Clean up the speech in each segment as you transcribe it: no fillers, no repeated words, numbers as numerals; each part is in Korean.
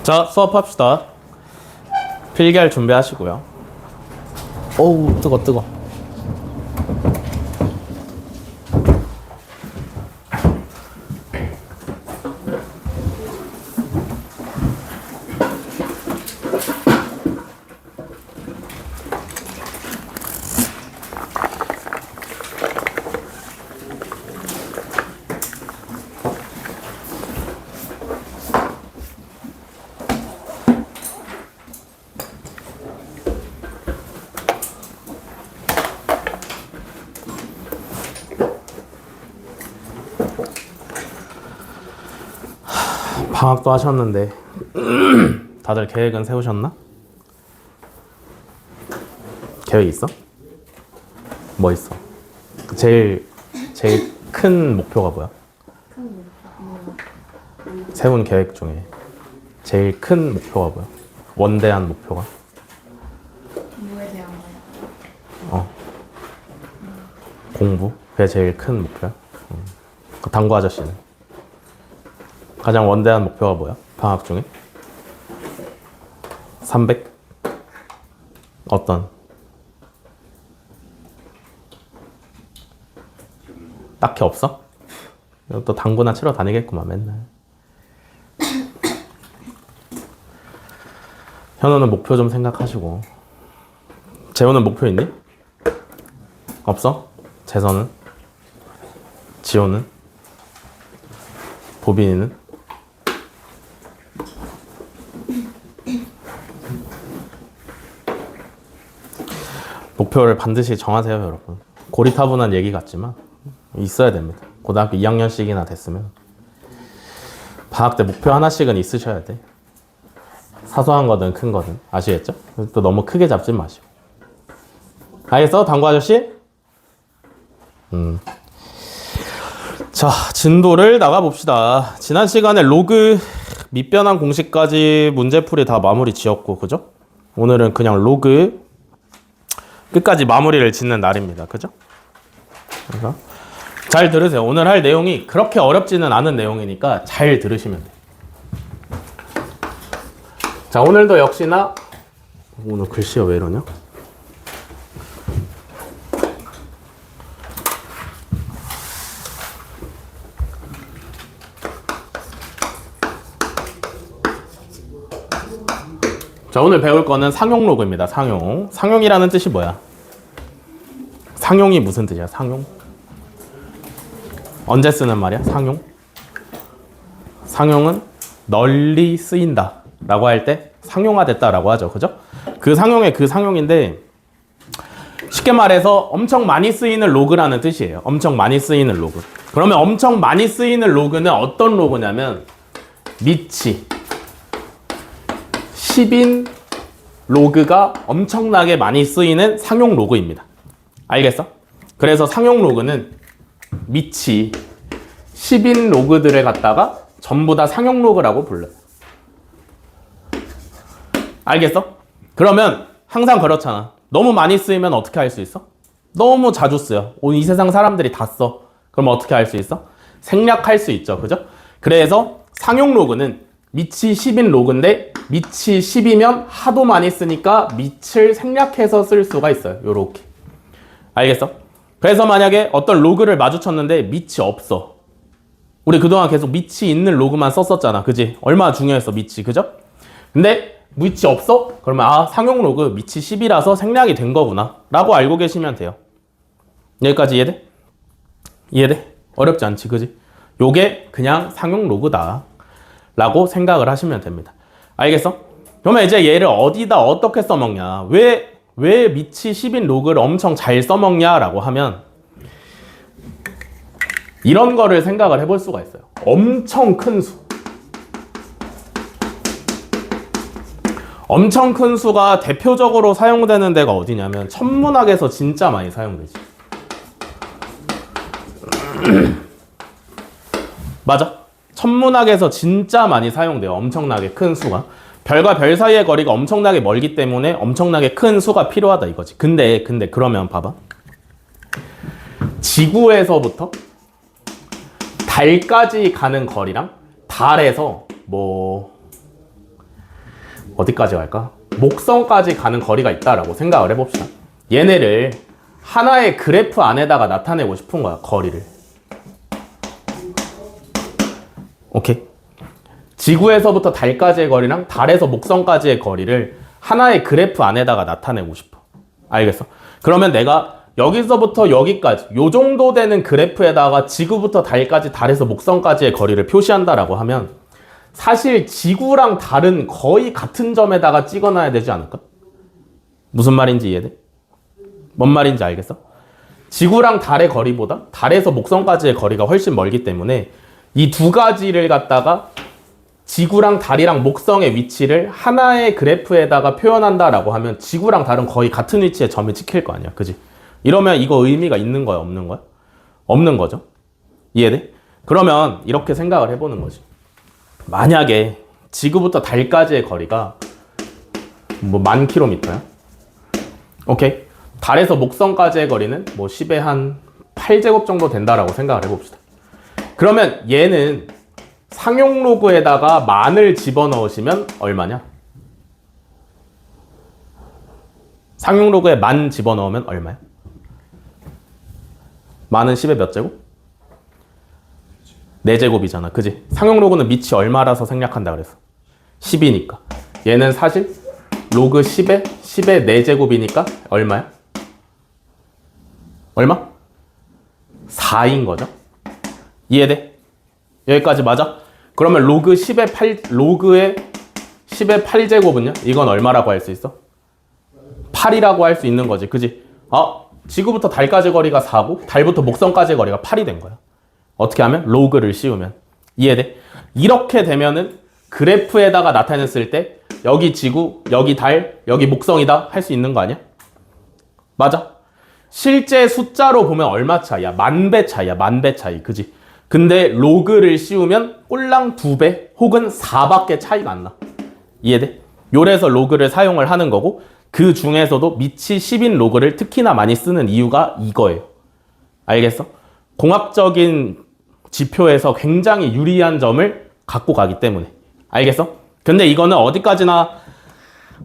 자, 수업합시다. 필기할 준비하시고요. 어우, 뜨거. 방학도 하셨는데 다들 계획은 세우셨나? 계획 있어? 뭐 있어? 제일 큰 목표가 뭐야? 세운 계획 중에 제일 큰 목표가 뭐야? 원대한 목표가? 공부에 대한 거요. 공부? 그게 제일 큰 목표야? 그 당구 아저씨는? 가장 원대한 목표가 뭐야? 방학 중에? 300? 어떤? 딱히 없어? 또 당구나 치러 다니겠구만 맨날. 현우는 목표 좀 생각하시고. 재호는 목표 있니? 없어? 재선은? 지호는? 보빈이는? 목표를 반드시 정하세요, 여러분. 고리타분한 얘기 같지만 있어야 됩니다. 고등학교 2학년씩이나 됐으면 방학 때 목표 하나씩은 있으셔야 돼. 사소한 거든 큰 거든. 아시겠죠? 또 너무 크게 잡지 마시고. 알겠어? 당구 아저씨? 자, 진도를 나가봅시다. 지난 시간에 로그 밑변환 공식까지 문제풀이 다 마무리 지었고, 그죠? 오늘은 그냥 로그 끝까지 마무리를 짓는 날입니다. 그죠? 그래서 잘 들으세요. 오늘 할 내용이 그렇게 어렵지는 않은 내용이니까 잘 들으시면 돼요. 자, 오늘도 역시나 오늘 글씨가 왜 이러냐? 자, 오늘 배울 거는 상용 로그입니다. 상용. 상용이라는 뜻이 뭐야? 상용이 무슨 뜻이야? 상용? 언제 쓰는 말이야? 상용? 상용은 널리 쓰인다 라고 할 때 상용화됐다 라고 하죠. 그죠? 그 상용의 그 상용인데 쉽게 말해서 엄청 많이 쓰이는 로그라는 뜻이에요. 엄청 많이 쓰이는 로그. 그러면 엄청 많이 쓰이는 로그는 어떤 로그냐면 미치 10인 로그가 엄청나게 많이 쓰이는 상용 로그입니다. 알겠어? 그래서 상용 로그는 미치 10인 로그들을 갖다가 전부 다 상용 로그라고 불러요. 알겠어? 그러면 항상 그렇잖아. 너무 많이 쓰이면 어떻게 할 수 있어? 너무 자주 쓰여. 이 세상 사람들이 다 써. 그럼 어떻게 할 수 있어? 생략할 수 있죠. 그죠? 그래서 상용 로그는 미치 10인 로그인데 미치 10이면 하도 많이 쓰니까 미치를 생략해서 쓸 수가 있어요. 요렇게. 알겠어? 그래서 만약에 어떤 로그를 마주쳤는데 미치 없어. 우리 그동안 계속 미치 있는 로그만 썼었잖아. 그지? 얼마나 중요했어, 미치. 그죠? 근데 미치 없어? 그러면 아, 상용 로그 미치 10이라서 생략이 된 거구나 라고 알고 계시면 돼요. 여기까지 이해돼? 이해돼? 어렵지 않지, 그지? 요게 그냥 상용 로그다 라고 생각을 하시면 됩니다. 알겠어? 그러면 이제 얘를 어디다 어떻게 써먹냐? 왜 미치 10인 로그를 엄청 잘 써먹냐? 라고 하면 이런 거를 생각을 해볼 수가 있어요. 엄청 큰 수. 엄청 큰 수가 대표적으로 사용되는 데가 어디냐면 천문학에서 진짜 많이 사용되지. 맞아. 천문학에서 진짜 많이 사용돼요. 엄청나게 큰 수가. 별과 별 사이의 거리가 엄청나게 멀기 때문에 엄청나게 큰 수가 필요하다 이거지. 근데 그러면 봐봐. 지구에서부터 달까지 가는 거리랑 달에서 뭐 어디까지 갈까? 목성까지 가는 거리가 있다라고 생각을 해봅시다. 얘네를 하나의 그래프 안에다가 나타내고 싶은 거야, 거리를. 오케이? 지구에서부터 달까지의 거리랑 달에서 목성까지의 거리를 하나의 그래프 안에다가 나타내고 싶어. 알겠어? 그러면 내가 여기서부터 여기까지 요 정도 되는 그래프에다가 지구부터 달까지 달에서 목성까지의 거리를 표시한다라고 하면 사실 지구랑 달은 거의 같은 점에다가 찍어놔야 되지 않을까? 무슨 말인지 이해돼? 뭔 말인지 알겠어? 지구랑 달의 거리보다 달에서 목성까지의 거리가 훨씬 멀기 때문에 이 두 가지를 갖다가 지구랑 달이랑 목성의 위치를 하나의 그래프에다가 표현한다라고 하면 지구랑 달은 거의 같은 위치에 점이 찍힐 거 아니야. 그지? 이러면 이거 의미가 있는 거야? 없는 거야? 없는 거죠. 이해돼? 그러면 이렇게 생각을 해보는 거지. 만약에 지구부터 달까지의 거리가 뭐 10,000km야? 오케이. 달에서 목성까지의 거리는 뭐 10의 한 8제곱 정도 된다라고 생각을 해봅시다. 그러면 얘는 상용 로그에다가 만을 집어넣으시면 얼마냐? 상용 로그에 만 집어넣으면 얼마야? 만은 10의 몇 제곱? 4제곱이잖아. 그지? 상용 로그는 밑이 얼마라서 생략한다 그랬어? 10이니까. 얘는 사실 로그 10의 4제곱이니까 얼마야? 얼마? 4인 거죠. 이해돼? 여기까지 맞아? 그러면 로그의 10의 8제곱은요? 이건 얼마라고 할 수 있어? 8이라고 할 수 있는 거지. 그지? 지구부터 달까지 거리가 4고 달부터 목성까지 거리가 8이 된 거야. 어떻게 하면? 로그를 씌우면. 이해돼? 이렇게 되면은 그래프에다가 나타냈을 때 여기 지구, 여기 달, 여기 목성이다 할 수 있는 거 아니야? 맞아? 실제 숫자로 보면 얼마 차이야? 10,000배 차이야. 10,000배 차이. 그지? 근데 로그를 씌우면 꼴랑 2배 혹은 4밖에 차이가 안 나. 이해돼? 요래서 로그를 사용을 하는 거고 그 중에서도 밑이 10인 로그를 특히나 많이 쓰는 이유가 이거예요. 알겠어? 공학적인 지표에서 굉장히 유리한 점을 갖고 가기 때문에. 알겠어? 근데 이거는 어디까지나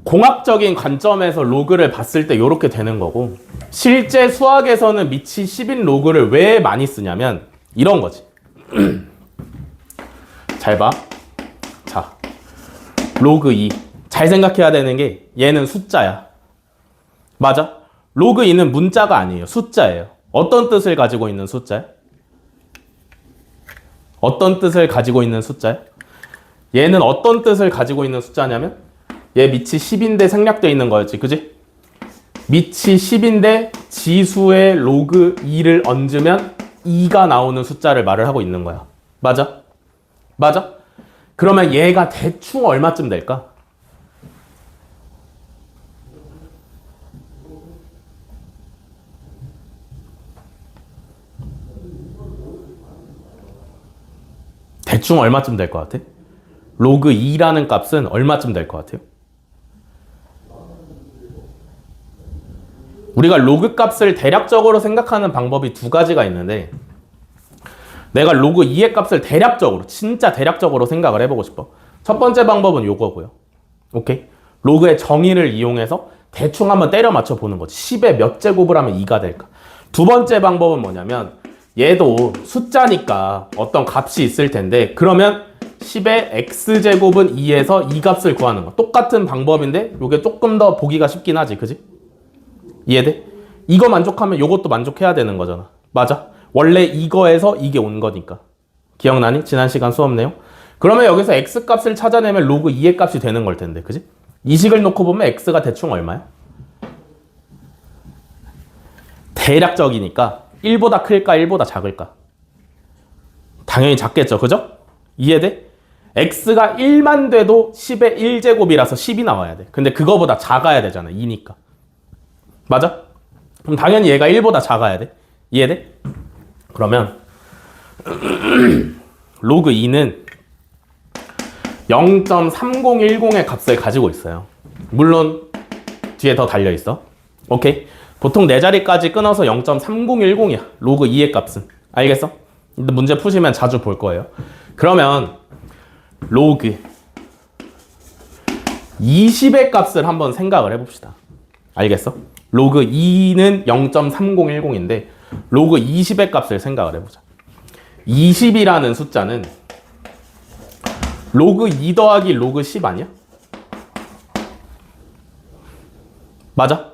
공학적인 관점에서 로그를 봤을 때 이렇게 되는 거고 실제 수학에서는 밑이 10인 로그를 왜 많이 쓰냐면 이런 거지. 잘 봐. 자, 로그 2. 잘 생각해야 되는 게 얘는 숫자야. 맞아? 로그 2는 문자가 아니에요. 숫자예요. 어떤 뜻을 가지고 있는 숫자야? 어떤 뜻을 가지고 있는 숫자야? 얘는 어떤 뜻을 가지고 있는 숫자냐면 얘 밑이 10인데 생략되어 있는 거였지. 그지? 밑이 10인데 지수에 로그 2를 얹으면 2가 나오는 숫자를 말을 하고 있는 거야. 맞아? 맞아? 그러면 얘가 대충 얼마쯤 될까? 대충 얼마쯤 될 것 같아? 로그 2라는 값은 얼마쯤 될 것 같아요? 우리가 로그 값을 대략적으로 생각하는 방법이 두 가지가 있는데 내가 로그 2의 값을 대략적으로 진짜 대략적으로 생각을 해보고 싶어. 첫 번째 방법은 요거고요. 오케이? 로그의 정의를 이용해서 대충 한번 때려 맞춰 보는 거지. 10의 몇 제곱을 하면 2가 될까? 두 번째 방법은 뭐냐면 얘도 숫자니까 어떤 값이 있을 텐데 그러면 10의 x제곱은 2에서 이 값을 구하는 거. 똑같은 방법인데 이게 조금 더 보기가 쉽긴 하지. 그지? 이해돼? 이거 만족하면 이것도 만족해야 되는 거잖아. 맞아? 원래 이거에서 이게 온 거니까. 기억나니? 지난 시간 수업 내용? 그러면 여기서 x 값을 찾아내면 로그 2의 값이 되는 걸 텐데. 그지? 이 식을 놓고 보면 x가 대충 얼마야? 대략적이니까 1보다 클까 1보다 작을까? 당연히 작겠죠. 그죠? 이해돼? x가 1만 돼도 10의 1제곱이라서 10이 나와야 돼. 근데 그거보다 작아야 되잖아. 2니까. 맞아? 그럼 당연히 얘가 1보다 작아야 돼. 이해돼? 그러면 로그 2는 0.3010의 값을 가지고 있어요. 물론 뒤에 더 달려있어. 오케이? 보통 4자리까지 끊어서 0.3010이야. 로그 2의 값은. 알겠어? 근데 문제 푸시면 자주 볼 거예요. 그러면 로그 20의 값을 한번 생각을 해봅시다. 알겠어? 로그 2는 0.3010인데 로그 20의 값을 생각을 해보자. 20이라는 숫자는 로그 2 더하기 로그 10 아니야? 맞아?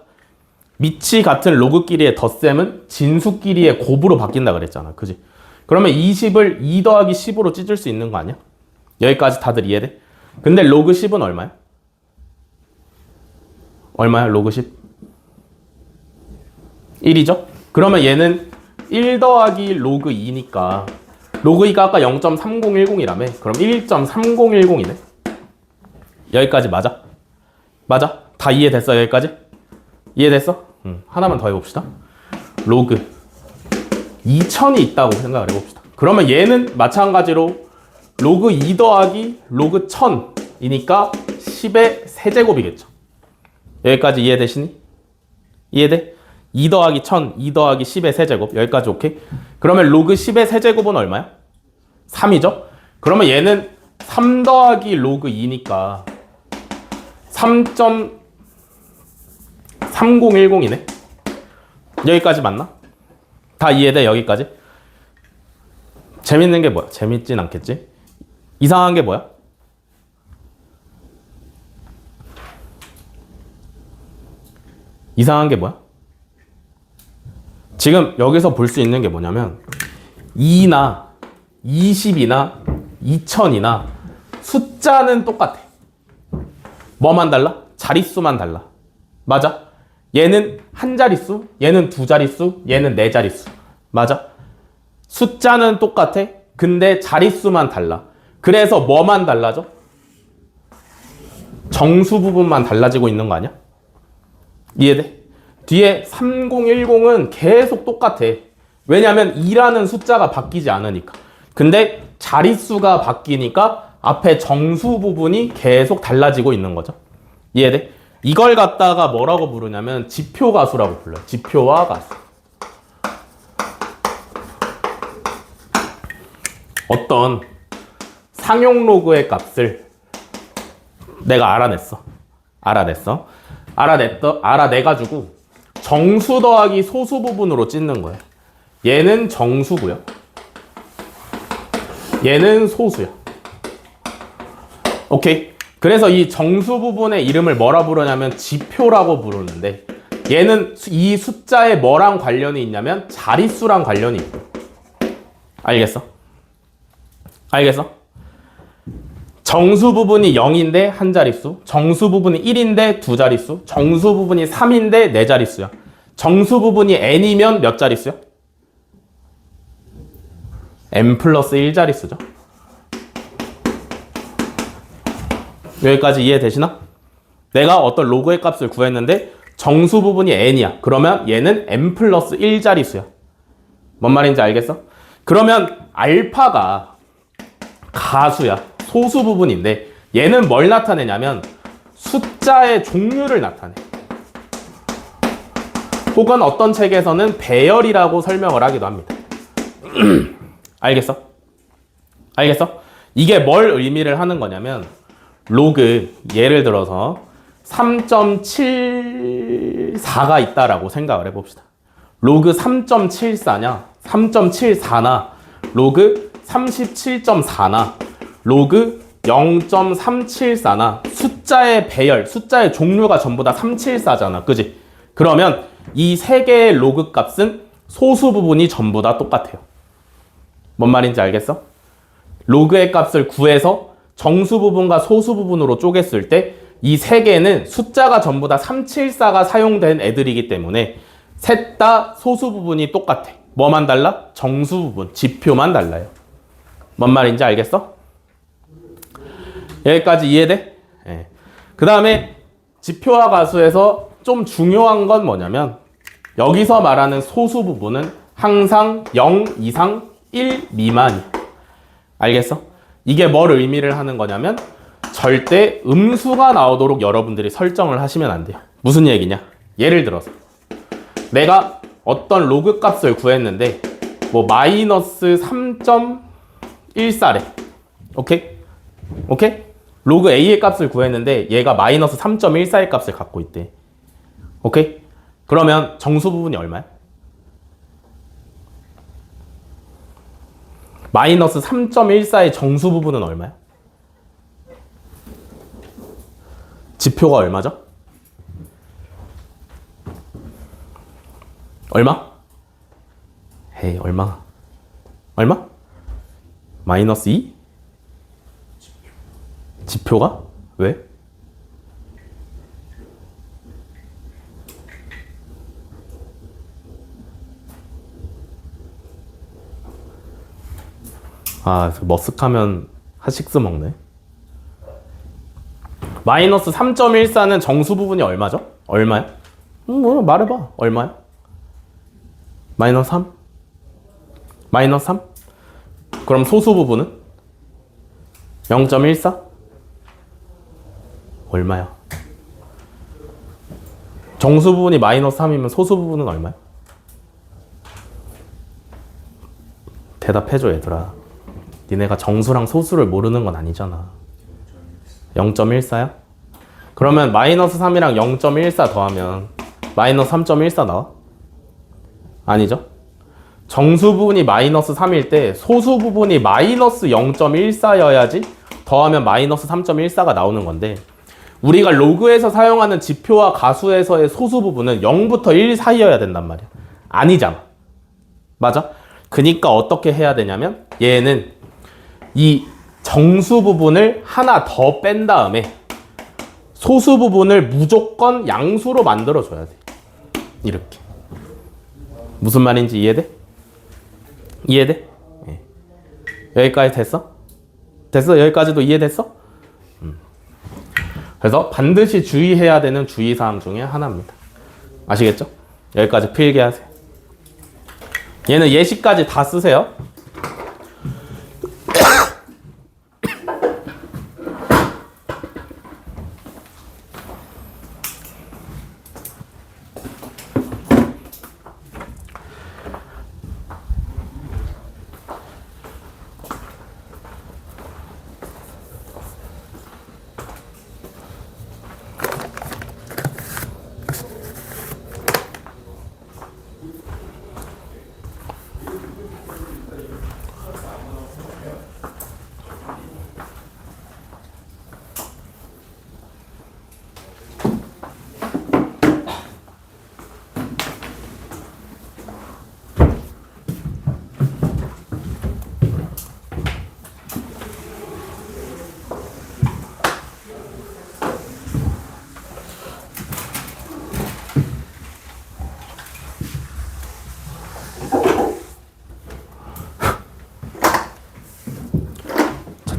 밑이 같은 로그끼리의 덧셈은 진수끼리의 곱으로 바뀐다 그랬잖아. 그지? 그러면 20을 2 더하기 10으로 찢을 수 있는 거 아니야? 여기까지 다들 이해돼? 근데 로그 10은 얼마야? 얼마야 로그 10? 1이죠? 그러면 얘는 1 더하기 로그 2니까 로그 2가 아까 0.3010이라며? 그럼 1.3010이네? 여기까지 맞아? 맞아? 다 이해됐어 여기까지? 이해됐어? 하나만 더 해봅시다. 로그 2000이 있다고 생각을 해봅시다. 그러면 얘는 마찬가지로 로그 2 더하기 로그 1000이니까 10의 세제곱이겠죠. 여기까지 이해되시니? 이해돼? 2 더하기 1000, 2 더하기 10의 세제곱. 여기까지 오케이? 그러면 로그 10의 세제곱은 얼마야? 3이죠? 그러면 얘는 3 더하기 로그 2니까 3.3010이네? 여기까지 맞나? 다 이해돼? 여기까지? 재밌는 게 뭐야? 재밌진 않겠지? 이상한 게 뭐야? 이상한 게 뭐야? 지금 여기서 볼 수 있는 게 뭐냐면 2나 20이나 2000이나 숫자는 똑같아. 뭐만 달라? 자릿수만 달라. 맞아? 얘는 한 자릿수, 얘는 두 자릿수, 얘는 네 자릿수. 맞아? 숫자는 똑같아. 근데 자릿수만 달라. 그래서 뭐만 달라져? 정수 부분만 달라지고 있는 거 아니야? 이해돼? 뒤에 3010은 계속 똑같아. 왜냐면 2라는 숫자가 바뀌지 않으니까. 근데 자릿수가 바뀌니까 앞에 정수 부분이 계속 달라지고 있는 거죠. 이해돼? 이걸 갖다가 뭐라고 부르냐면 지표가수라고 불러요. 지표와 가수. 어떤 상용 로그의 값을 내가 알아내가지고 정수 더하기 소수 부분으로 찢는 거예요. 얘는 정수고요. 얘는 소수야. 오케이? 그래서 이 정수 부분의 이름을 뭐라 부르냐면 지표라고 부르는데 얘는 이 숫자에 뭐랑 관련이 있냐면 자릿수랑 관련이 있고. 알겠어? 알겠어? 정수 부분이 0인데 한 자릿수, 정수 부분이 1인데 두 자릿수, 정수 부분이 3인데 네 자릿수야. 정수 부분이 n이면 몇 자릿수야? n 플러스 1 자릿수죠. 여기까지 이해되시나? 내가 어떤 로그의 값을 구했는데 정수 부분이 n이야. 그러면 얘는 n 플러스 1 자릿수야. 뭔 말인지 알겠어? 그러면 알파가 가수야. 소수 부분인데 얘는 뭘 나타내냐면 숫자의 종류를 나타내. 혹은 어떤 책에서는 배열이라고 설명을 하기도 합니다. 알겠어? 알겠어? 이게 뭘 의미를 하는 거냐면 로그 예를 들어서 3.74가 있다라고 생각을 해봅시다. 로그 3.74냐, 3.74나, 로그 37.4나, 로그 0.374나 숫자의 배열, 숫자의 종류가 전부 다 374잖아. 그지? 그러면 이 세 개의 로그 값은 소수 부분이 전부 다 똑같아요. 뭔 말인지 알겠어? 로그의 값을 구해서 정수 부분과 소수 부분으로 쪼갰을 때 이 세 개는 숫자가 전부 다 374가 사용된 애들이기 때문에 셋 다 소수 부분이 똑같아. 뭐만 달라? 정수 부분, 지표만 달라요. 뭔 말인지 알겠어? 여기까지 이해돼? 네. 그 다음에 지표와 가수에서 좀 중요한 건 뭐냐면 여기서 말하는 소수 부분은 항상 0 이상 1 미만이야. 알겠어? 이게 뭘 의미를 하는 거냐면 절대 음수가 나오도록 여러분들이 설정을 하시면 안 돼요. 무슨 얘기냐? 예를 들어서 내가 어떤 로그 값을 구했는데 뭐 마이너스 3.14래. 오케이? 오케이? 로그 A의 값을 구했는데 얘가 마이너스 3.14의 값을 갖고 있대. 오케이? 그러면 정수 부분이 얼마야? 마이너스 3.14의 정수 부분은 얼마야? 지표가 얼마죠? 얼마? 헤이, 얼마? 얼마? 마이너스 2? 지표가? 왜? 아, 머쓱하면 핫식스 먹네. 마이너스 3.14는 정수 부분이 얼마죠? 얼마야? 뭐 말해봐. 얼마야? 마이너스 3? 마이너스 3? 그럼 소수 부분은? 0.14? 얼마야? 정수 부분이 마이너스 3이면 소수 부분은 얼마야? 대답해줘 얘들아. 니네가 정수랑 소수를 모르는 건 아니잖아. 0.14야? 그러면 마이너스 3이랑 0.14 더하면 마이너스 3.14 나와? 아니죠? 정수 부분이 마이너스 3일 때 소수 부분이 마이너스 0.14여야지 더하면 마이너스 3.14가 나오는 건데, 우리가 로그에서 사용하는 지표와 가수에서의 소수 부분은 0부터 1 사이여야 된단 말이야. 아니잖아. 맞아? 그니까 어떻게 해야 되냐면 얘는 이 정수 부분을 하나 더 뺀 다음에 소수 부분을 무조건 양수로 만들어줘야 돼. 이렇게. 무슨 말인지 이해돼? 이해돼? 네. 여기까지 됐어? 됐어? 여기까지도 이해됐어? 그래서 반드시 주의해야 되는 주의사항 중에 하나입니다. 아시겠죠? 여기까지 필기 하세요. 얘는 예시까지 다 쓰세요.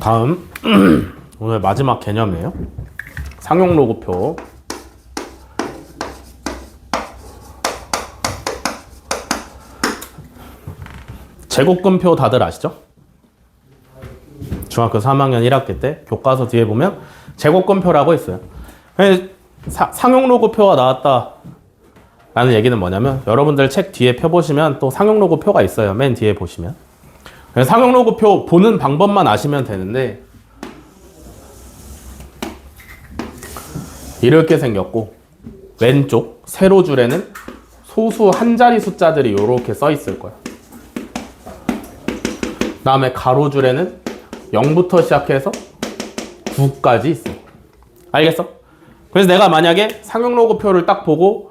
다음 오늘 마지막 개념이에요. 상용 로그표. 제곱근표 다들 아시죠? 중학교 3학년 1학기 때 교과서 뒤에 보면 제곱근표라고 있어요. 상용 로그표가 나왔다 라는 얘기는 뭐냐면, 여러분들 책 뒤에 펴보시면 또 상용 로그표가 있어요. 맨 뒤에 보시면. 상용 로그표 보는 방법만 아시면 되는데, 이렇게 생겼고 왼쪽 세로 줄에는 소수 한 자리 숫자들이 이렇게 써 있을 거야. 그 다음에 가로 줄에는 0부터 시작해서 9까지 있어. 알겠어? 그래서 내가 만약에 상용 로그표를 딱 보고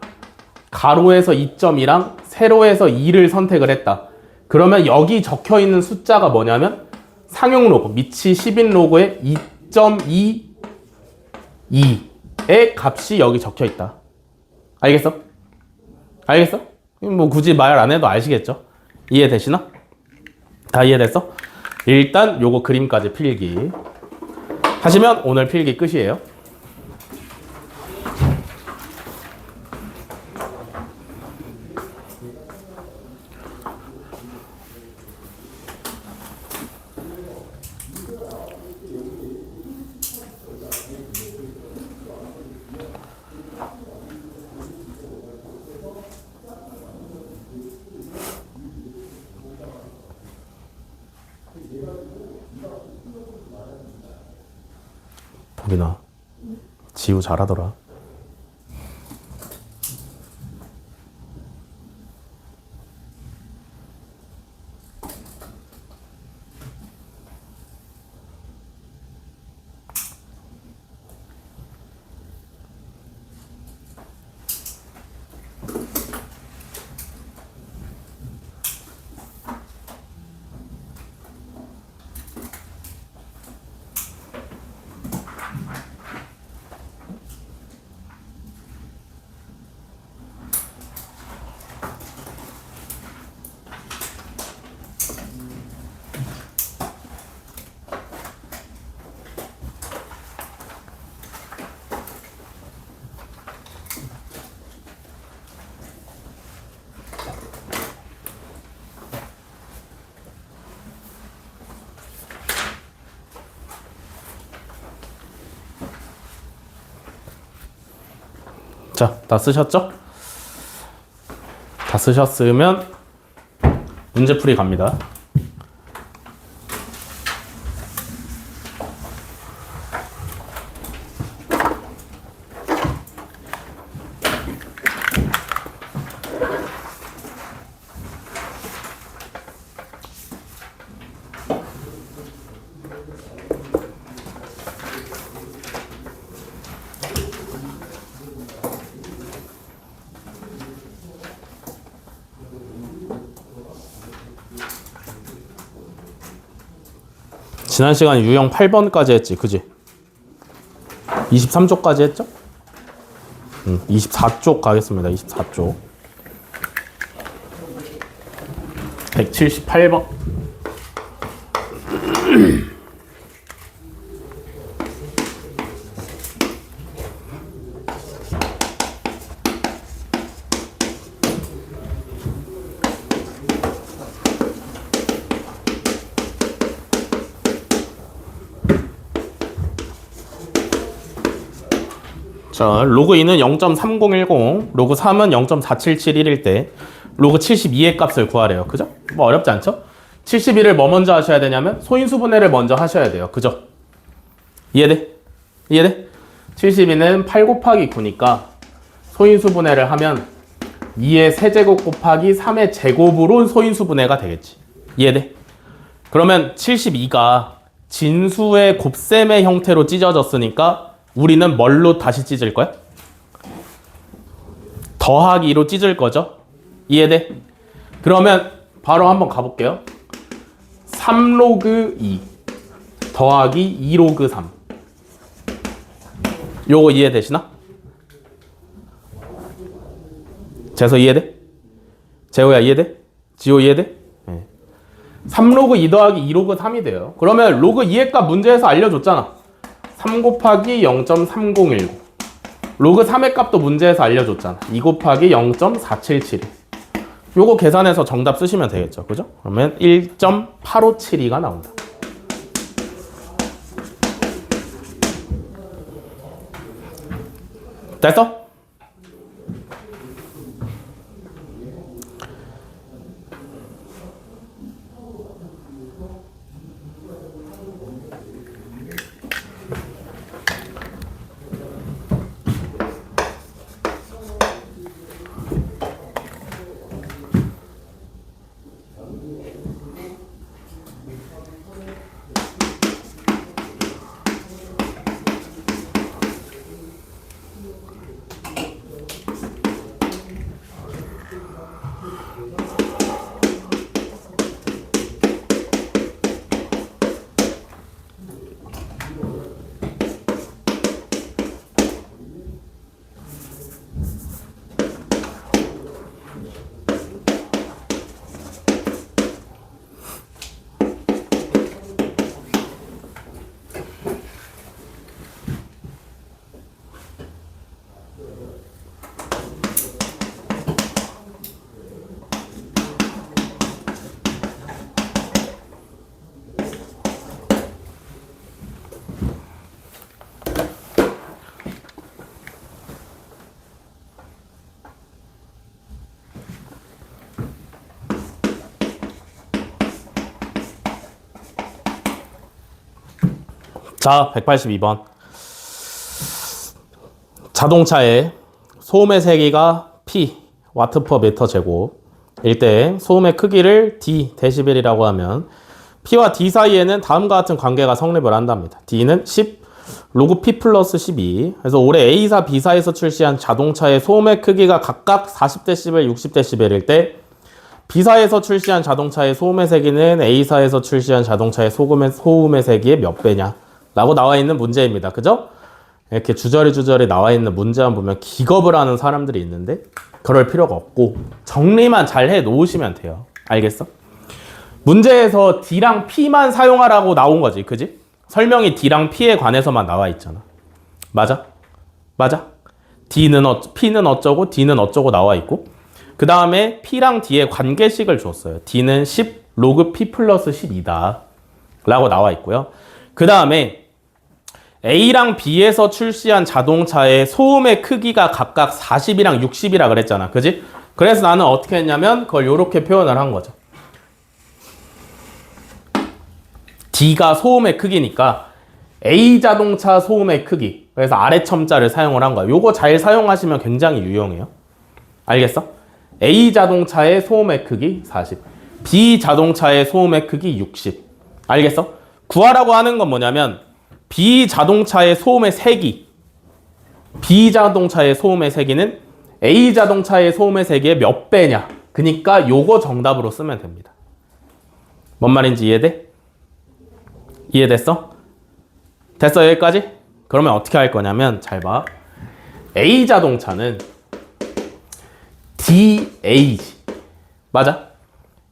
가로에서 2.2랑 세로에서 2를 선택을 했다. 그러면 여기 적혀 있는 숫자가 뭐냐면 상용 로그, 밑이 10인 로그에 2.22의 값이 여기 적혀 있다. 알겠어? 알겠어? 뭐 굳이 말 안 해도 아시겠죠? 이해되시나? 다 이해됐어? 일단 요거 그림까지 필기 하시면 오늘 필기 끝이에요. 우빈아, 지우 잘하더라. 자, 다 쓰셨죠? 다 쓰셨으면 문제풀이 갑니다. 지난 시간에 유형 8번까지 했지, 그지? 23쪽까지 했죠? 24쪽 가겠습니다. 24쪽. 178번. 자, 로그 2는 0.3010, 로그 3은 0.4771일 때 로그 72의 값을 구하래요. 그죠? 뭐 어렵지 않죠? 71을 뭐 먼저 하셔야 되냐면 소인수분해를 먼저 하셔야 돼요. 그죠? 이해돼? 이해돼? 72는 8 곱하기 9니까 소인수분해를 하면 2의 세제곱 곱하기 3의 제곱으로 소인수분해가 되겠지. 이해돼? 그러면 72가 진수의 곱셈의 형태로 찢어졌으니까 우리는 뭘로 다시 찢을 거야? 더하기로 찢을 거죠? 이해돼? 그러면 바로 한번 가볼게요. 3로그 2 더하기 2로그 3. 요거 이해되시나? 재서 이해돼? 재호야 이해돼? 지호 이해돼? 네. 3로그 2 더하기 2로그 3이 돼요. 그러면 로그 2의 값 문제에서 알려줬잖아. 3 곱하기 0.3019. 로그 3의 값도 문제에서 알려줬잖아. 2 곱하기 0.4771. 요거 계산해서 정답 쓰시면 되겠죠. 그죠? 그러면 1.8572가 나온다. 됐어? 자, 182번. 자동차의 소음의 세기가 P 와트 퍼 미터 제곱일 때 소음의 크기를 D 데시벨이라고 하면 P와 D 사이에는 다음과 같은 관계가 성립을 한답니다. D는 10 로그 P 플러스 12. 그래서 올해 A사, B사에서 출시한 자동차의 소음의 크기가 각각 40dB, 60dB일 때 B사에서 출시한 자동차의 소음의 세기는 A사에서 출시한 자동차의 소음의 세기의 몇 배냐 라고 나와 있는 문제입니다. 그죠? 이렇게 주저리 나와 있는 문제만 보면 기겁을 하는 사람들이 있는데 그럴 필요가 없고 정리만 잘 해 놓으시면 돼요. 알겠어? 문제에서 D랑 P만 사용하라고 나온 거지. 그지? 설명이 D랑 P에 관해서만 나와 있잖아. 맞아? 맞아? P는 어쩌고 D는 어쩌고 나와 있고 그 다음에 P랑 D의 관계식을 줬어요. D는 10 로그 P 플러스 12다 라고 나와 있고요. 그 다음에 A랑 B에서 출시한 자동차의 소음의 크기가 각각 40이랑 60이라 그랬잖아. 그지? 그래서 나는 어떻게 했냐면 그걸 이렇게 표현을 한 거죠. D가 소음의 크기니까 A 자동차 소음의 크기. 그래서 아래 첨자를 사용을 한 거야. 요거 잘 사용하시면 굉장히 유용해요. 알겠어? A 자동차의 소음의 크기 40. B 자동차의 소음의 크기 60. 알겠어? 구하라고 하는 건 뭐냐면 B 자동차의 소음의 세기. B 자동차의 소음의 세기는 A 자동차의 소음의 세기의 몇 배냐. 그러니까 요거 정답으로 쓰면 됩니다. 뭔 말인지 이해돼? 이해됐어? 됐어 여기까지? 그러면 어떻게 할 거냐면 잘 봐. A 자동차는 DA지. 맞아?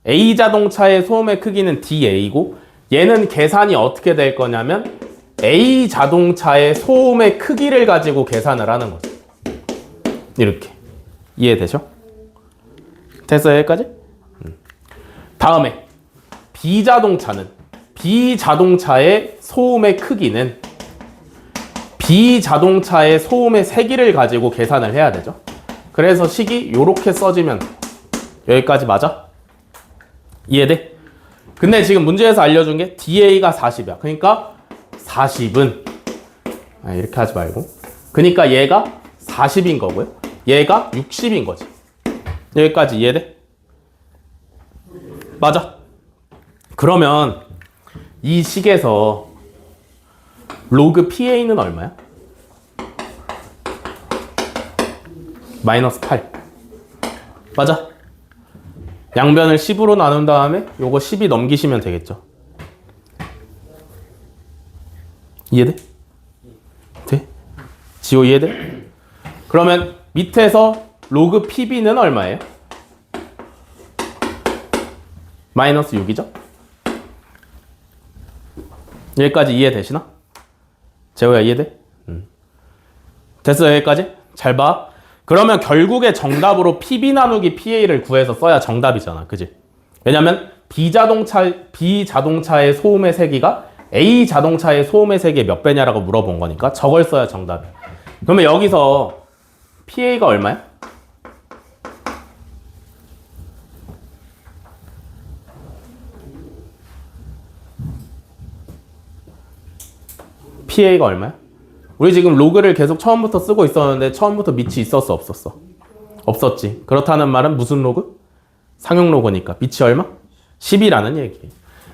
A 자동차의 소음의 크기는 DA고 얘는 계산이 어떻게 될 거냐면 A 자동차의 소음의 크기를 가지고 계산을 하는 거죠. 이렇게. 이해되죠? 됐어 여기까지? 다음에 B 자동차의 소음의 크기는 B 자동차의 소음의 세기를 가지고 계산을 해야 되죠. 그래서 식이 이렇게 써지면 돼. 여기까지 맞아? 이해돼? 근데 지금 문제에서 알려준 게 DA가 40이야. 그러니까 40은 이렇게 하지 말고 그러니까 얘가 40인 거고요. 얘가 60인 거지. 여기까지 이해돼? 맞아? 그러면 이 식에서 로그 PA는 얼마야? 마이너스 8. 맞아? 양변을 10으로 나눈 다음에 요거 10이 넘기시면 되겠죠. 이해돼? 돼? 지호 이해돼? 그러면 밑에서 로그 PB는 얼마예요? 마이너스 6이죠? 여기까지 이해되시나? 재호야 이해돼? 됐어 여기까지? 잘 봐. 그러면 결국에 정답으로 PB 나누기 PA를 구해서 써야 정답이잖아. 그지? 왜냐면 B 자동차의 소음의 세기가 A 자동차의 소음의 세기의 몇 배냐라고 물어본 거니까 저걸 써야 정답이야. 그러면 여기서 PA가 얼마야? PA가 얼마야? 우리 지금 로그를 계속 처음부터 쓰고 있었는데 처음부터 밑이 있었어 없었어? 없었지. 그렇다는 말은 무슨 로그? 상용 로그니까 밑이 얼마? 10이라는 얘기.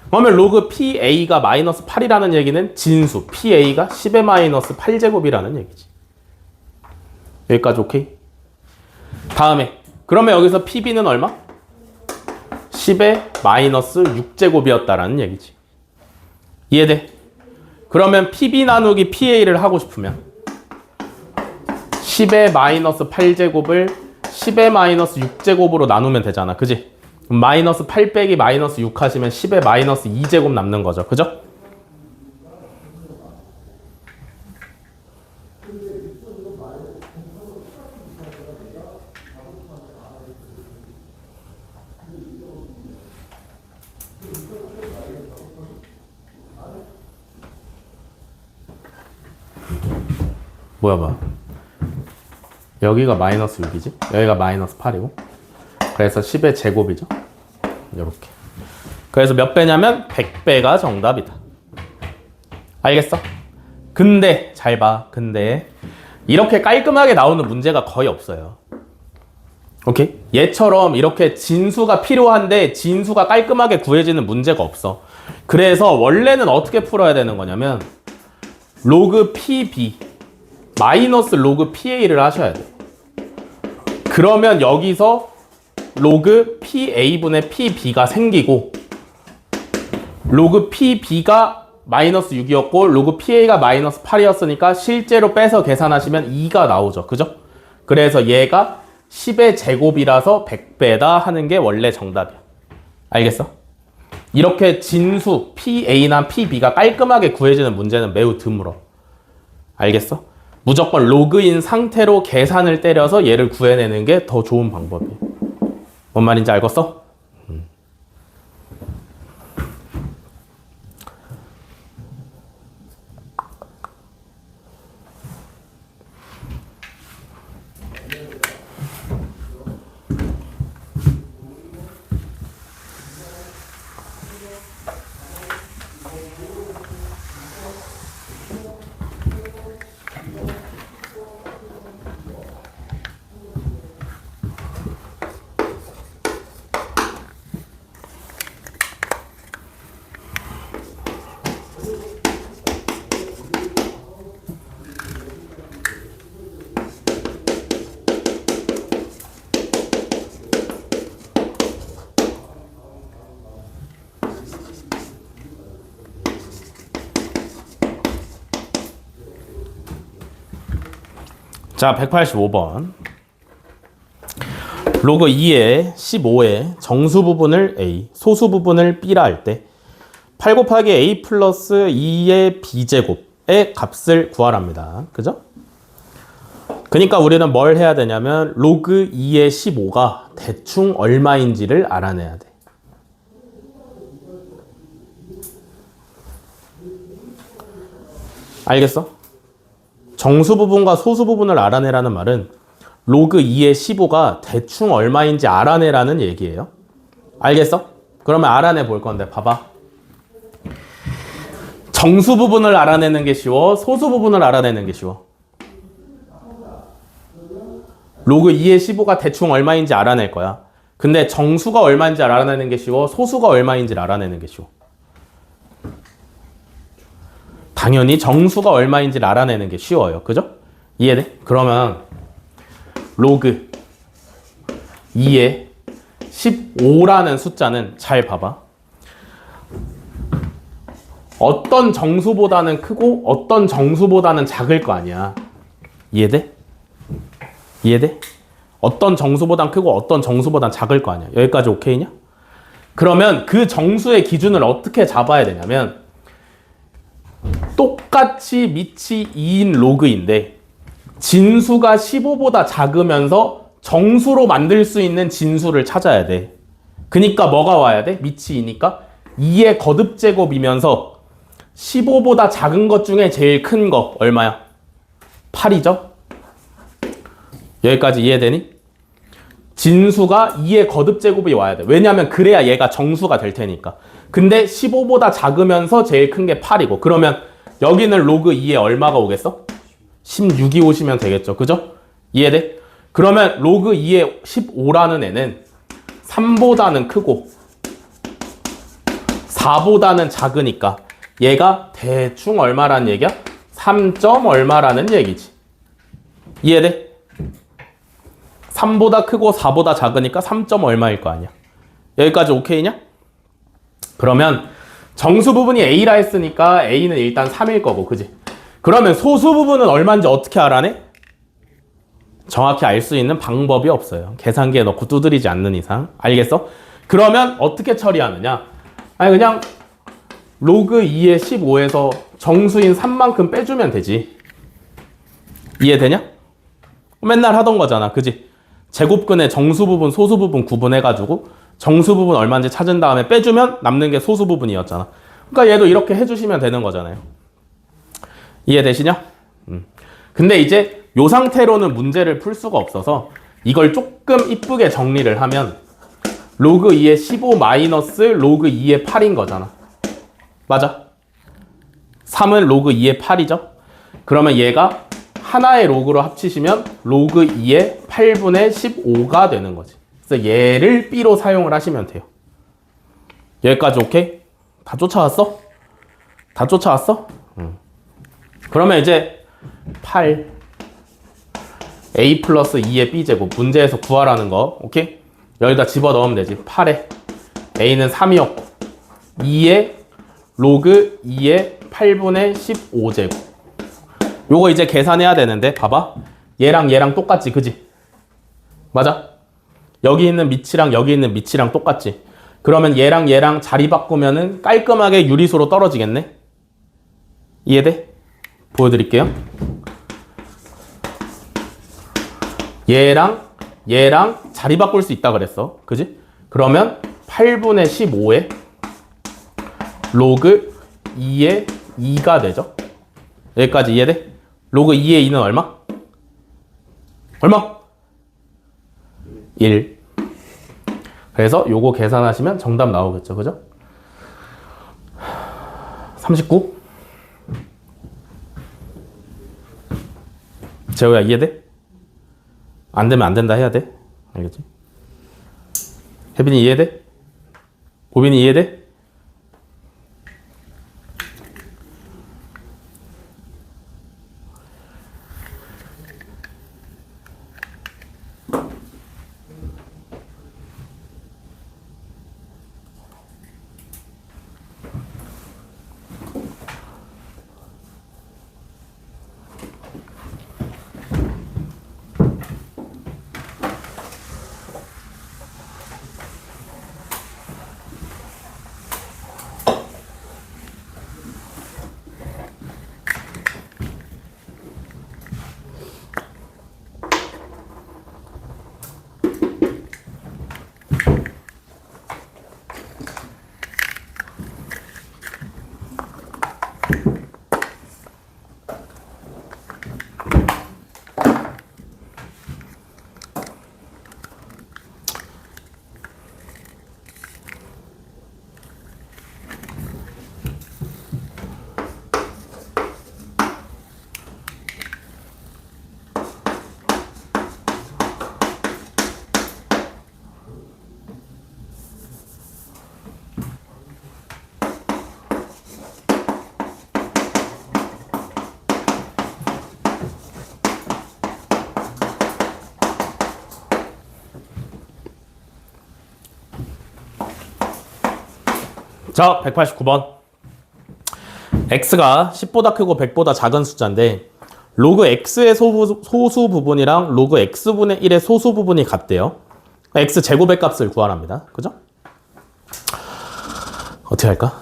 그러면 로그 PA가 마이너스 8이라는 얘기는 진수 PA가 10의 마이너스 8제곱이라는 얘기지. 여기까지 오케이? 다음에 그러면 여기서 PB는 얼마? 10의 마이너스 6제곱이었다라는 얘기지. 이해돼? 그러면 PB 나누기 PA를 하고 싶으면 10의 마이너스 8제곱을 10의 마이너스 6제곱으로 나누면 되잖아. 그지? 마이너스 8 빼기 마이너스 6 하시면 10의 마이너스 2제곱 남는 거죠. 그죠? 뭐야. 여기가 마이너스 6이지? 여기가 마이너스 8이고. 그래서 10의 제곱이죠? 이렇게. 그래서 몇 배냐면 100배가 정답이다. 알겠어? 근데 잘 봐. 근데 이렇게 깔끔하게 나오는 문제가 거의 없어요. 오케이? 얘처럼 이렇게 진수가 필요한데 진수가 깔끔하게 구해지는 문제가 없어. 그래서 원래는 어떻게 풀어야 되는 거냐면 로그 PB 마이너스 로그 PA를 하셔야 돼요. 그러면 여기서 로그 PA분의 PB가 생기고 로그 PB가 마이너스 6이었고 로그 PA가 마이너스 8이었으니까 실제로 빼서 계산하시면 2가 나오죠. 그죠? 그래서 얘가 10의 제곱이라서 100배다 하는 게 원래 정답이야. 알겠어? 이렇게 진수 PA나 PB가 깔끔하게 구해지는 문제는 매우 드물어. 알겠어? 무조건 로그인 상태로 계산을 때려서 얘를 구해내는 게 더 좋은 방법이에요. 뭔 말인지 알겠어? 자, 185번. 로그 2의 15의 정수 부분을 A, 소수 부분을 B라 할 때 8 곱하기 A 플러스 2의 B제곱의 값을 구하랍니다. 그죠? 그러니까 우리는 뭘 해야 되냐면 로그 2의 15가 대충 얼마인지를 알아내야 돼. 알겠어? 정수 부분과 소수 부분을 알아내라는 말은 로그 2의 15가 대충 얼마인지 알아내라는 얘기예요. 알겠어? 그러면 알아내 볼 건데 봐봐. 정수 부분을 알아내는 게 쉬워? 소수 부분을 알아내는 게 쉬워? 로그 2의 15가 대충 얼마인지 알아낼 거야. 근데 정수가 얼마인지 알아내는 게 쉬워? 소수가 얼마인지 알아내는 게 쉬워? 당연히 정수가 얼마인지를 알아내는 게 쉬워요. 그죠? 이해돼? 그러면 로그 2의 15라는 숫자는 잘 봐봐. 어떤 정수보다는 크고 어떤 정수보다는 작을 거 아니야. 이해돼? 이해돼? 어떤 정수보단 크고 어떤 정수보단 작을 거 아니야. 여기까지 오케이냐? 그러면 그 정수의 기준을 어떻게 잡아야 되냐면 똑같이 밑이 2인 로그인데 진수가 15보다 작으면서 정수로 만들 수 있는 진수를 찾아야 돼. 그니까 뭐가 와야 돼? 밑이 2니까 2의 거듭제곱이면서 15보다 작은 것 중에 제일 큰 거 얼마야? 8이죠? 여기까지 이해되니? 진수가 2의 거듭제곱이 와야 돼. 왜냐면 그래야 얘가 정수가 될 테니까. 근데 15보다 작으면서 제일 큰 게 8이고 그러면 여기는 로그 2에 얼마가 오겠어? 16이 오시면 되겠죠. 그죠? 이해돼? 그러면 로그 2에 15라는 애는 3보다는 크고 4보다는 작으니까 얘가 대충 얼마라는 얘기야? 3점 얼마라는 얘기지. 이해돼? 3보다 크고 4보다 작으니까 3점 얼마일 거 아니야. 여기까지 오케이냐? 그러면 정수 부분이 A라 했으니까 A는 일단 3일 거고, 그지? 그러면 소수 부분은 얼마인지 어떻게 알아내? 정확히 알 수 있는 방법이 없어요. 계산기에 넣고 두드리지 않는 이상. 알겠어? 그러면 어떻게 처리하느냐? 아니 그냥 로그 2의 15에서 정수인 3만큼 빼주면 되지. 이해되냐? 맨날 하던 거잖아. 그지? 제곱근의 정수 부분, 소수 부분 구분해가지고 정수 부분 얼마인지 찾은 다음에 빼주면 남는 게 소수 부분이었잖아. 그러니까 얘도 이렇게 해주시면 되는 거잖아요. 이해되시냐? 근데 이제 요 상태로는 문제를 풀 수가 없어서 이걸 조금 이쁘게 정리를 하면 로그 2의 15 마이너스 로그 2의 8인 거잖아. 맞아? 3은 로그 2의 8이죠? 그러면 얘가 하나의 로그로 합치시면 로그 2의 8분의 15가 되는 거지. 그래서 얘를 B로 사용을 하시면 돼요. 여기까지 오케이? 다 쫓아왔어? 다 쫓아왔어? 그러면 이제 8 A 플러스 2의 B제곱 문제에서 구하라는 거 오케이? 여기다 집어넣으면 되지. 8에 A는 3이었고 2의 로그 2의 8분의 15제곱 요거 이제 계산해야 되는데 봐봐. 얘랑 얘랑 똑같지 그지? 맞아? 여기 있는 밑이랑 여기 있는 밑이랑 똑같지? 그러면 얘랑 얘랑 자리 바꾸면은 깔끔하게 유리수로 떨어지겠네? 이해돼? 보여드릴게요. 얘랑 얘랑 자리 바꿀 수 있다 그랬어. 그지? 그러면 8분의 15에 로그 2의 2가 되죠. 여기까지 이해돼? 로그 2의 2는 얼마? 얼마? 1. 그래서 요거 계산하시면 정답 나오겠죠. 그죠? 39. 재호야 이해돼? 안 되면 안 된다 해야 돼. 알겠지? 혜빈이 이해돼? 보빈이 이해돼? 자, 189번. x가 10보다 크고 100보다 작은 숫자인데 로그 x의 소수 부분이랑 로그 x분의 1의 소수 부분이 같대요. x 제곱의 값을 구하랍니다. 그죠? 어떻게 할까?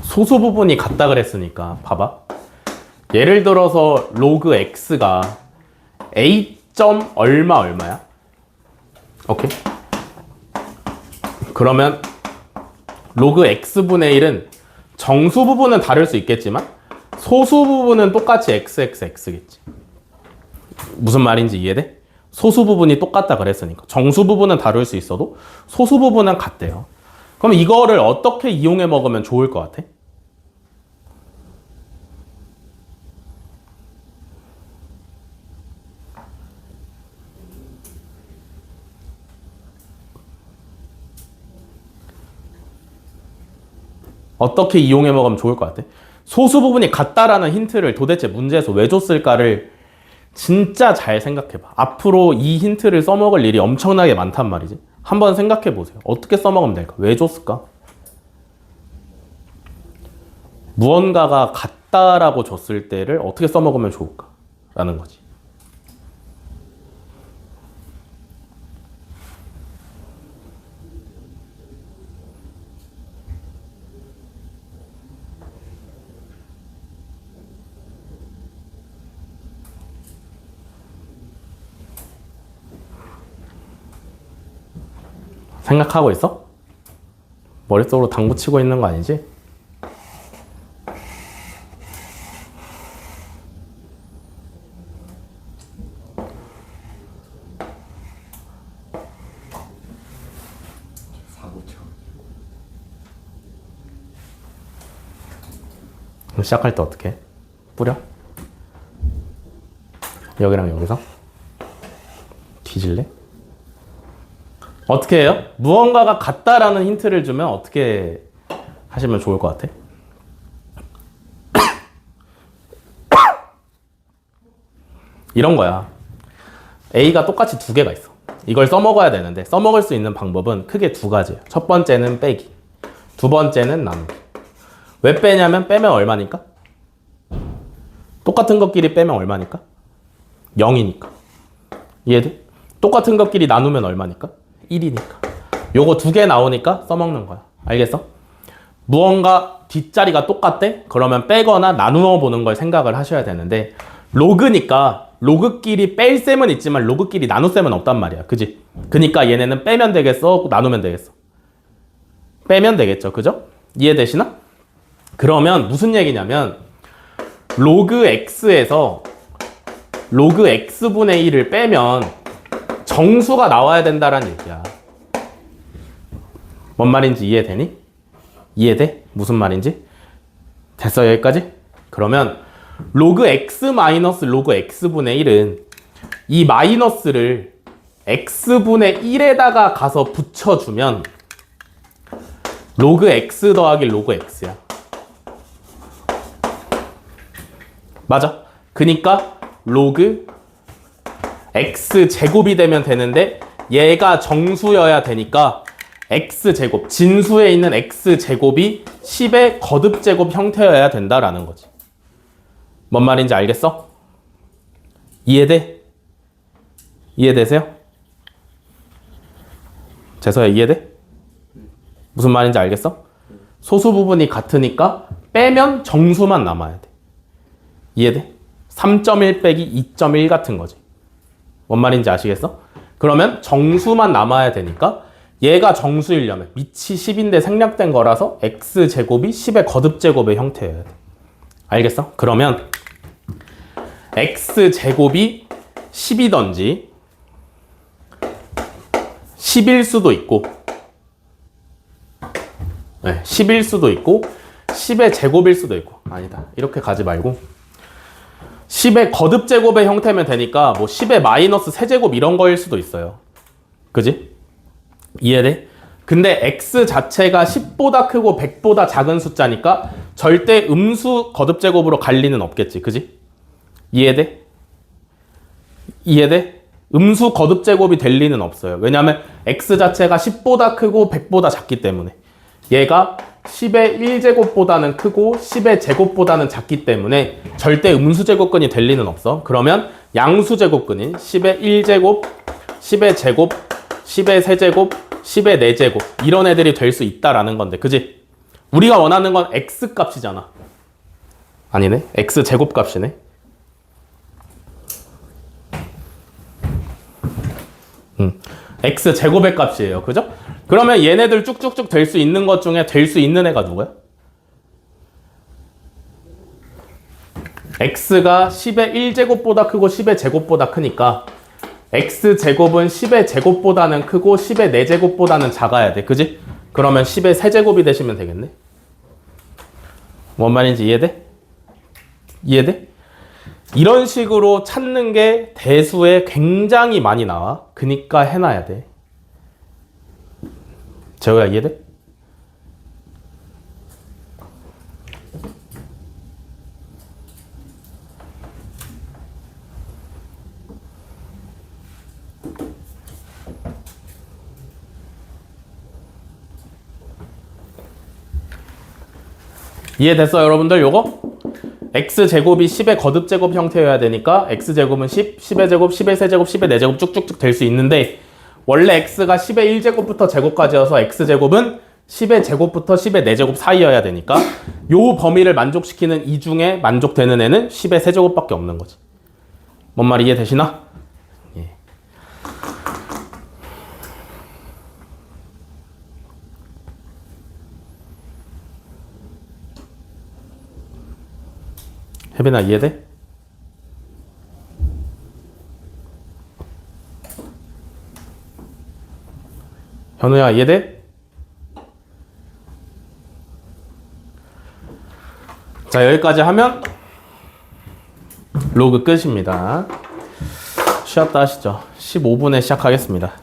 소수 부분이 같다 그랬으니까 봐봐. 예를 들어서 로그 x가 a 점 얼마 얼마야? 오케이. 그러면 로그 x분의 1은 정수 부분은 다를 수 있겠지만 소수 부분은 똑같이 xxx겠지. 무슨 말인지 이해돼? 소수 부분이 똑같다 그랬으니까 정수 부분은 다를 수 있어도 소수 부분은 같대요. 그럼 이거를 어떻게 이용해 먹으면 좋을 것 같아? 어떻게 이용해 먹으면 좋을 것 같아? 소수 부분이 같다라는 힌트를 도대체 문제에서 왜 줬을까를 진짜 잘 생각해봐. 앞으로 이 힌트를 써먹을 일이 엄청나게 많단 말이지. 한번 생각해 보세요. 어떻게 써먹으면 될까? 왜 줬을까? 무언가가 같다라고 줬을 때를 어떻게 써먹으면 좋을까? 라는 거지. 생각하고 있어? 머릿속으로 당구 치고 있는 거 아니지? 그럼 시작할 때 어떻게 해? 뿌려? 여기랑 여기서? 뒤질래? 어떻게 해요? 무언가가 같다라는 힌트를 주면 어떻게 하시면 좋을 것 같아? 이런 거야. A가 똑같이 두 개가 있어. 이걸 써먹어야 되는데 써먹을 수 있는 방법은 크게 두 가지예요. 첫 번째는 빼기, 두 번째는 나누기. 왜 빼냐면 빼면 얼마니까? 똑같은 것끼리 빼면 얼마니까? 0이니까. 이해돼? 똑같은 것끼리 나누면 얼마니까? 1이니까. 요거 두 개 나오니까 써먹는 거야. 알겠어? 무언가 뒷자리가 똑같대? 그러면 빼거나 나누어 보는 걸 생각을 하셔야 되는데 로그니까 로그끼리 뺄 셈은 있지만 로그끼리 나눌 셈은 없단 말이야. 그지? 그니까 얘네는 빼면 되겠어? 나누면 되겠어? 빼면 되겠죠. 그죠? 이해되시나? 그러면 무슨 얘기냐면 로그 x에서 로그 x분의 1을 빼면 정수가 나와야 된다라는 얘기야. 뭔 말인지 이해되니? 이해돼? 무슨 말인지? 됐어 여기까지? 그러면 로그 x 마이너스 로그 x분의 1은 이 마이너스를 x분의 1에다가 가서 붙여주면 로그 x 더하기 로그 x야. 맞아. 그니까 로그 x 제곱이 되면 되는데 얘가 정수여야 되니까 x 제곱, 진수에 있는 x 제곱이 10의 거듭 제곱 형태여야 된다라는 거지. 뭔 말인지 알겠어? 이해돼? 이해되세요? 재서야 이해돼? 무슨 말인지 알겠어? 소수 부분이 같으니까 빼면 정수만 남아야 돼. 이해돼? 3.1 빼기 2.1 같은 거지. 뭔 말인지 아시겠어? 그러면 정수만 남아야 되니까 얘가 정수이려면 밑이 10인데 생략된 거라서 x제곱이 10의 거듭제곱의 형태여야 돼. 알겠어? 그러면 x제곱이 10이던지 10일 수도 있고 10일 수도 있고 10의 제곱일 수도 있고 아니다. 이렇게 가지 말고 10의 거듭제곱의 형태면 되니까 뭐 10의 마이너스 세제곱 이런 거일 수도 있어요. 그지? 이해돼? 근데 x 자체가 10보다 크고 100보다 작은 숫자니까 절대 음수 거듭제곱으로 갈 리는 없겠지. 그지? 이해돼? 이해돼? 음수 거듭제곱이 될 리는 없어요. 왜냐하면 x 자체가 10보다 크고 100보다 작기 때문에 얘가 10의 1제곱보다는 크고 10의 제곱보다는 작기 때문에 절대 음수제곱근이 될 리는 없어. 그러면 양수제곱근인 10의 1제곱, 10의 제곱, 10의 세제곱, 10의 4제곱 이런 애들이 될 수 있다라는 건데 그지? 우리가 원하는 건 x 값이잖아. 아니네. x 제곱 값이네. x 제곱의 값이에요. 그죠? 그러면 얘네들 쭉쭉쭉 될 수 있는 것 중에 될 수 있는 애가 누구야? x가 10의 1제곱보다 크고 10의 제곱보다 크니까 x제곱은 10의 제곱보다는 크고 10의 4제곱보다는 작아야 돼. 그지? 그러면 10의 세제곱이 되시면 되겠네. 뭔 말인지 이해돼? 이해돼? 이런 식으로 찾는 게 대수에 굉장히 많이 나와. 그니까 해놔야 돼. 재호야 이해돼? 이해됐어요 여러분들? 요거? x제곱이 10의 거듭제곱 형태여야 되니까 x제곱은 10, 10의 제곱, 10의 세제곱, 10의 4제곱 쭉쭉쭉 될 수 있는데 원래 x가 10의 1제곱부터 제곱까지여서 x제곱은 10의 제곱부터 10의 4제곱 사이여야 되니까 요 범위를 만족시키는 이 중에 만족되는 애는 10의 세제곱밖에 없는 거지. 뭔 말 이해되시나? 예. 혜빈아 이해돼? 현우야 이해돼? 자, 여기까지 하면 로그 끝입니다. 쉬었다 하시죠. 15분에 시작하겠습니다.